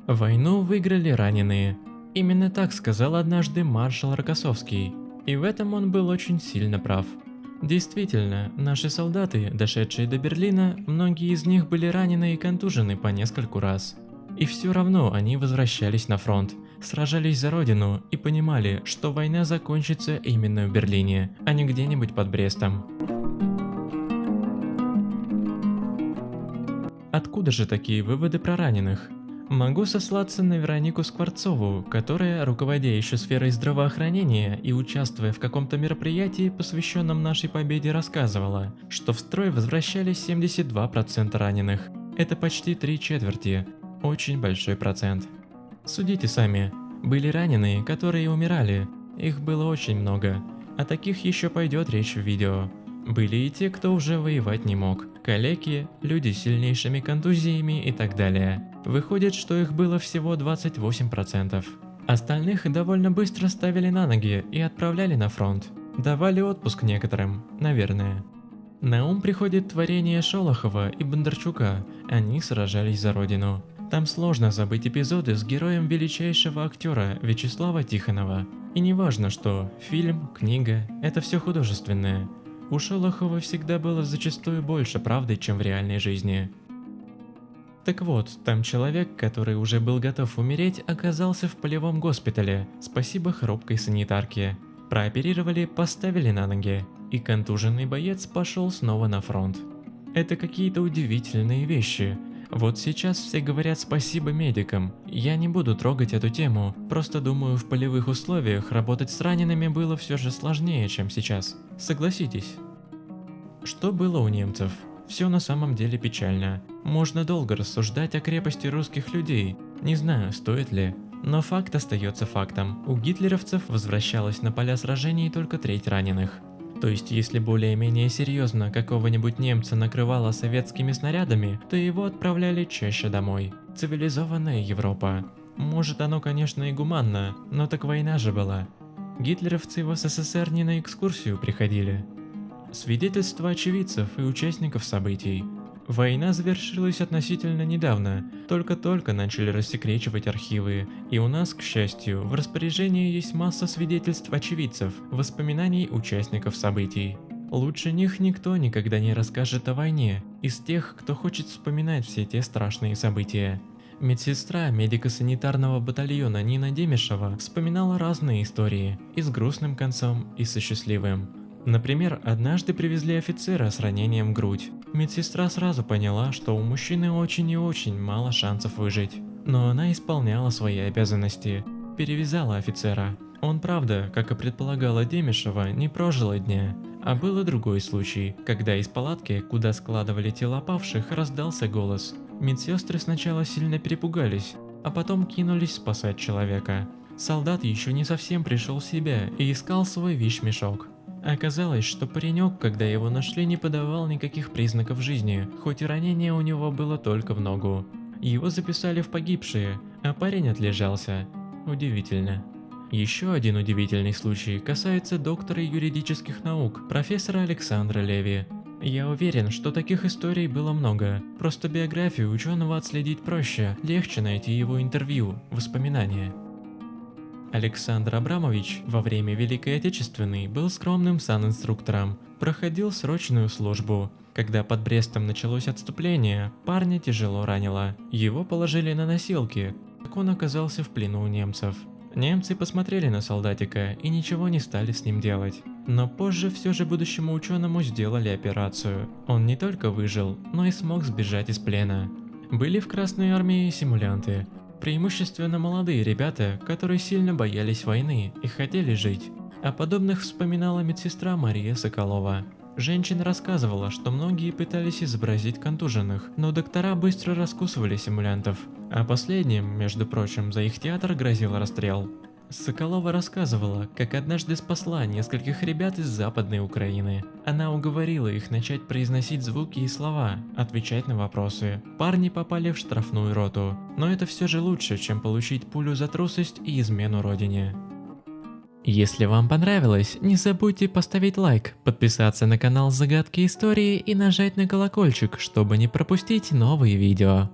Войну выиграли раненые. Именно так сказал однажды маршал Рокоссовский, и в этом он был очень сильно прав. Действительно, наши солдаты, дошедшие до Берлина, многие из них были ранены и контужены по нескольку раз. И все равно они возвращались на фронт, сражались за родину и понимали, что война закончится именно в Берлине, а не где-нибудь под Брестом. Откуда же такие выводы про раненых? Могу сослаться на Веронику Скворцову, которая, руководя еще сферой здравоохранения и участвуя в каком-то мероприятии, посвященном нашей победе, рассказывала, что в строй возвращались 72% раненых. Это почти 3/4. Очень большой процент. Судите сами. Были раненые, которые умирали. Их было очень много. О таких еще пойдет речь в видео. Были и те, кто уже воевать не мог. Калеки, люди с сильнейшими контузиями и так далее. Выходит, что их было всего 28%. Остальных довольно быстро ставили на ноги и отправляли на фронт. Давали отпуск некоторым, наверное. На ум приходит творение Шолохова и Бондарчука. Они сражались за родину. Там сложно забыть эпизоды с героем величайшего актера Вячеслава Тихонова. И не важно что, фильм, книга – это все художественное. У Шолохова всегда было зачастую больше правды, чем в реальной жизни. Так вот, там человек, который уже был готов умереть, оказался в полевом госпитале, спасибо хрупкой санитарке. Прооперировали, поставили на ноги, и контуженный боец пошел снова на фронт. Это какие-то удивительные вещи. Вот сейчас все говорят спасибо медикам. Я не буду трогать эту тему, просто думаю, в полевых условиях работать с ранеными было все же сложнее, чем сейчас. Согласитесь. Что было у немцев? Все на самом деле печально. Можно долго рассуждать о крепости русских людей. Не знаю, стоит ли. Но факт остается фактом. У гитлеровцев возвращалось на поля сражений только треть раненых. То есть, если более-менее серьезно какого-нибудь немца накрывало советскими снарядами, то его отправляли чаще домой. Цивилизованная Европа. Может, оно, конечно, и гуманно, но так война же была. Гитлеровцы в СССР не на экскурсию приходили. Свидетельства очевидцев и участников событий. Война завершилась относительно недавно, только-только начали рассекречивать архивы, и у нас, к счастью, в распоряжении есть масса свидетельств очевидцев, воспоминаний участников событий. Лучше них никто никогда не расскажет о войне, из тех, кто хочет вспоминать все те страшные события. Медсестра медико-санитарного батальона Нина Демешева вспоминала разные истории, и с грустным концом, и со счастливым. Например, однажды привезли офицера с ранением в грудь. Медсестра сразу поняла, что у мужчины очень и очень мало шансов выжить. Но она исполняла свои обязанности. Перевязала офицера. Он, правда, как и предполагала Демешева, не прожил и дня. А был и другой случай, когда из палатки, куда складывали тела павших, раздался голос. Медсестры сначала сильно перепугались, а потом кинулись спасать человека. Солдат еще не совсем пришел в себя и искал свой вещмешок. Оказалось, что паренек, когда его нашли, не подавал никаких признаков жизни, хоть и ранение у него было только в ногу. Его записали в погибшие, а парень отлежался. Удивительно. Еще один удивительный случай касается доктора юридических наук, профессора Александра Леви. Я уверен, что таких историй было много, просто биографию ученого отследить проще, легче найти его интервью, воспоминания. Александр Абрамович во время Великой Отечественной был скромным санинструктором, проходил срочную службу. Когда под Брестом началось отступление, парня тяжело ранило. Его положили на носилки, так он оказался в плену у немцев. Немцы посмотрели на солдатика и ничего не стали с ним делать. Но позже все же будущему ученому сделали операцию. Он не только выжил, но и смог сбежать из плена. Были в Красной армии симулянты. Преимущественно молодые ребята, которые сильно боялись войны и хотели жить. О подобных вспоминала медсестра Мария Соколова. Женщина рассказывала, что многие пытались изобразить контуженных, но доктора быстро раскусывали симулянтов. А последним, между прочим, за их театр грозил расстрел. Соколова рассказывала, как однажды спасла нескольких ребят из Западной Украины. Она уговорила их начать произносить звуки и слова, отвечать на вопросы. Парни попали в штрафную роту, но это все же лучше, чем получить пулю за трусость и измену родине. Если вам понравилось, не забудьте поставить лайк, подписаться на канал Загадки Истории и нажать на колокольчик, чтобы не пропустить новые видео.